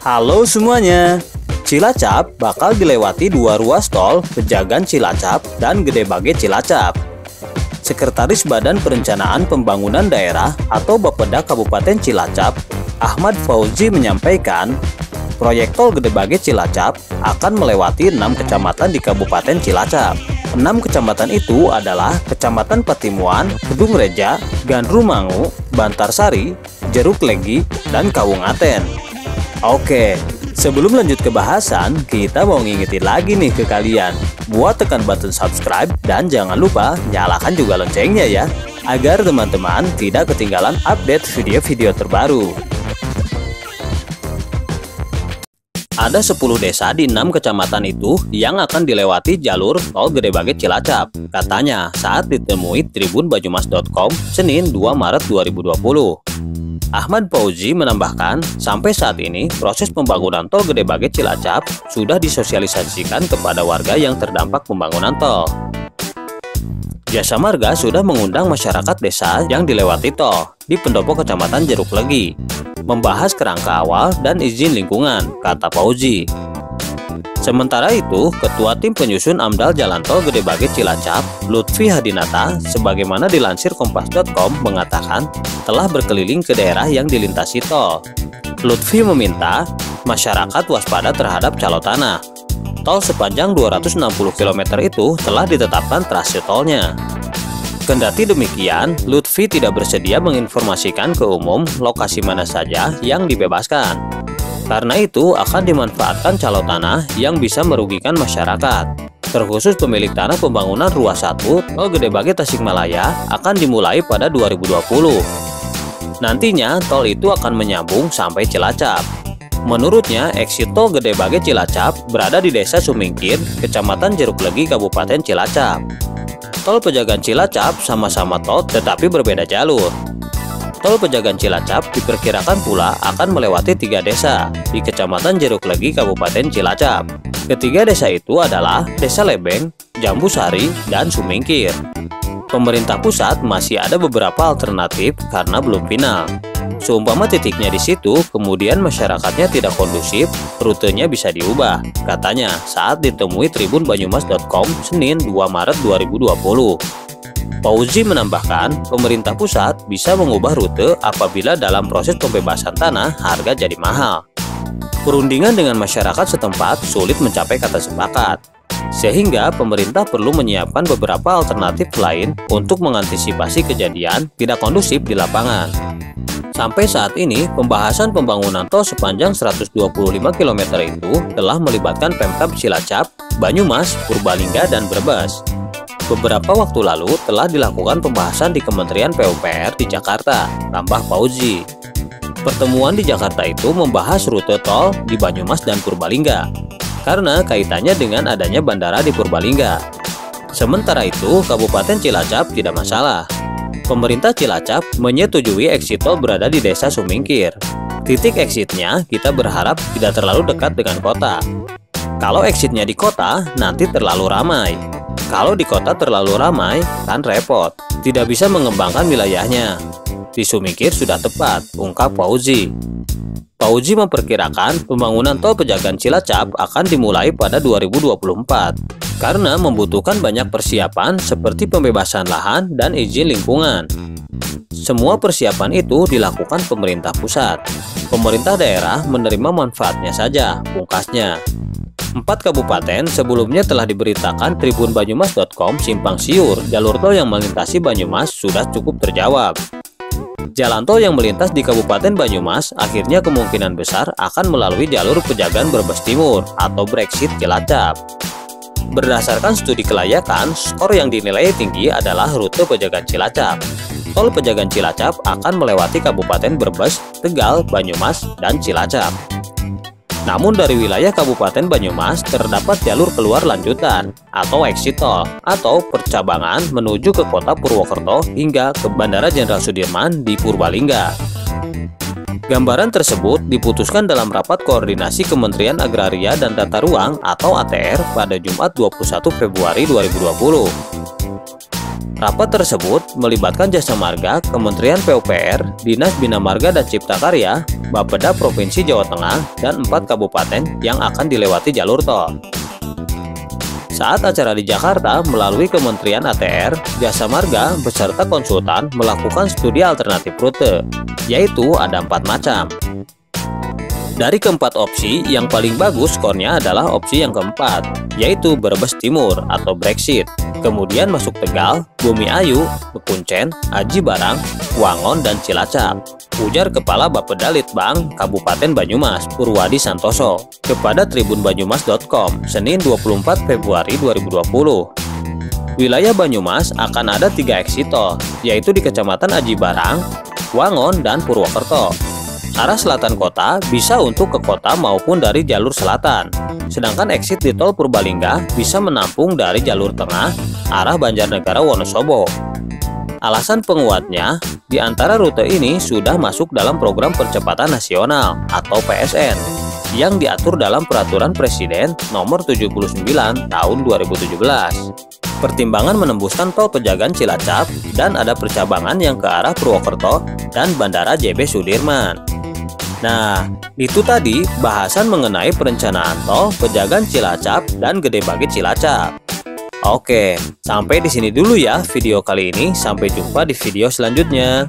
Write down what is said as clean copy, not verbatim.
Halo semuanya, Cilacap bakal dilewati dua ruas tol, Pejagan Cilacap dan Gede Bage Cilacap. Sekretaris Badan Perencanaan Pembangunan Daerah atau Bapeda Kabupaten Cilacap, Ahmad Fauzi menyampaikan, proyek tol Gede Bage Cilacap akan melewati 6 kecamatan di Kabupaten Cilacap. 6 kecamatan itu adalah Kecamatan Patimuan, Kedung Reja, Gandrumangu, Bantarsari, Jeruk Legi, dan Kawungaten. Oke, sebelum lanjut ke bahasan, kita mau ngingetin lagi nih ke kalian. Buat tekan button subscribe dan jangan lupa nyalakan juga loncengnya ya, agar teman-teman tidak ketinggalan update video-video terbaru. Ada 10 desa di 6 kecamatan itu yang akan dilewati jalur tol Gede Bage Cilacap, katanya saat ditemui tribunbanyumas.com Senin 2 Maret 2020. Ahmad Fauzi menambahkan, sampai saat ini proses pembangunan tol Gede Bage Cilacap sudah disosialisasikan kepada warga yang terdampak pembangunan tol. Jasa Marga sudah mengundang masyarakat desa yang dilewati tol di pendopo Kecamatan Jeruk Legi, membahas kerangka awal dan izin lingkungan, kata Fauzi. Sementara itu, Ketua Tim Penyusun AMDAL Jalan Tol Gede Bage Cilacap, Lutfi Hadinata, sebagaimana dilansir Kompas.com, mengatakan telah berkeliling ke daerah yang dilintasi tol. Lutfi meminta masyarakat waspada terhadap calo tanah. Tol sepanjang 260 km itu telah ditetapkan trase tolnya. Kendati demikian, Lutfi tidak bersedia menginformasikan ke umum lokasi mana saja yang dibebaskan. Karena itu akan dimanfaatkan calo tanah yang bisa merugikan masyarakat. Terkhusus pemilik tanah pembangunan Ruas 1 Tol Gede Bage Tasikmalaya akan dimulai pada 2020. Nantinya tol itu akan menyambung sampai Cilacap. Menurutnya, eksit tol Gede Bage Cilacap berada di Desa Sumingkir, Kecamatan Jeruk Legi, Kabupaten Cilacap. Tol Pejagan Cilacap sama-sama tol tetapi berbeda jalur. Tol Pejagan Cilacap diperkirakan pula akan melewati 3 desa di Kecamatan Jeruk Legi, Kabupaten Cilacap. Ketiga desa itu adalah Desa Lebeng, Jambu Sari, dan Sumingkir. Pemerintah pusat masih ada beberapa alternatif karena belum final. Seumpama titiknya di situ, kemudian masyarakatnya tidak kondusif, rutenya bisa diubah, katanya saat ditemui tribunbanyumas.com Senin 2 Maret 2020. Fauzi menambahkan, pemerintah pusat bisa mengubah rute apabila dalam proses pembebasan tanah harga jadi mahal. Perundingan dengan masyarakat setempat sulit mencapai kata sepakat, sehingga pemerintah perlu menyiapkan beberapa alternatif lain untuk mengantisipasi kejadian tidak kondusif di lapangan. Sampai saat ini, pembahasan pembangunan tol sepanjang 125 km itu telah melibatkan Pemkab Cilacap, Banyumas, Purbalingga, dan Brebes. Beberapa waktu lalu telah dilakukan pembahasan di Kementerian PUPR di Jakarta, tambah Fauzi. Pertemuan di Jakarta itu membahas rute tol di Banyumas dan Purbalingga, karena kaitannya dengan adanya bandara di Purbalingga. Sementara itu, Kabupaten Cilacap tidak masalah. Pemerintah Cilacap menyetujui eksit tol berada di Desa Sumingkir. Titik eksitnya kita berharap tidak terlalu dekat dengan kota. Kalau eksitnya di kota, nanti terlalu ramai. Kalau di kota terlalu ramai, kan repot, tidak bisa mengembangkan wilayahnya. Di Sumingkir sudah tepat, ungkap Fauzi. Fauzi memperkirakan pembangunan tol Pejagan Cilacap akan dimulai pada 2024, karena membutuhkan banyak persiapan seperti pembebasan lahan dan izin lingkungan. Semua persiapan itu dilakukan pemerintah pusat. Pemerintah daerah menerima manfaatnya saja, pungkasnya. 4 kabupaten sebelumnya telah diberitakan tribunbanyumas.com simpang siur jalur tol yang melintasi Banyumas sudah cukup terjawab. Jalan tol yang melintas di Kabupaten Banyumas akhirnya kemungkinan besar akan melalui jalur Pejagan Brebes Timur atau Brexit Cilacap. Berdasarkan studi kelayakan, skor yang dinilai tinggi adalah rute Pejagan Cilacap. Tol Pejagan Cilacap akan melewati Kabupaten Brebes, Tegal, Banyumas, dan Cilacap. Namun dari wilayah Kabupaten Banyumas terdapat jalur keluar lanjutan atau exit tol atau percabangan menuju ke kota Purwokerto hingga ke Bandara Jenderal Sudirman di Purbalingga. Gambaran tersebut diputuskan dalam rapat koordinasi Kementerian Agraria dan Tata Ruang atau ATR pada Jumat 21 Februari 2020. Rapat tersebut melibatkan Jasa Marga, Kementerian PUPR, Dinas Bina Marga dan Cipta Karya, Bapeda Provinsi Jawa Tengah, dan 4 kabupaten yang akan dilewati jalur tol. Saat acara di Jakarta melalui Kementerian ATR, Jasa Marga beserta konsultan melakukan studi alternatif rute, yaitu ada 4 macam. Dari keempat opsi, yang paling bagus skornya adalah opsi yang keempat, yaitu Brebes Timur atau Brexit, kemudian masuk Tegal, Bumi Ayu, Bekuncen, Aji Barang, Wangon, dan Cilacap, ujar Kepala Bapeda Litbang Kabupaten Banyumas, Purwadi Santoso, kepada tribunbanyumas.com, Senin 24 Februari 2020. Wilayah Banyumas akan ada 3 exit tol, yaitu di Kecamatan Aji Barang, Wangon, dan Purwokerto. Arah selatan kota bisa untuk ke kota maupun dari jalur selatan, sedangkan exit di tol Purbalingga bisa menampung dari jalur tengah arah Banjarnegara Wonosobo. Alasan penguatnya, di antara rute ini sudah masuk dalam program percepatan nasional atau PSN yang diatur dalam Peraturan Presiden Nomor 79 Tahun 2017. Pertimbangan menembuskan tol Pejagan Cilacap dan ada percabangan yang ke arah Purwokerto dan Bandara JB Sudirman. Nah, itu tadi bahasan mengenai perencanaan tol Pejagan Cilacap dan Gede Bage Cilacap. Oke, sampai di sini dulu ya video kali ini. Sampai jumpa di video selanjutnya.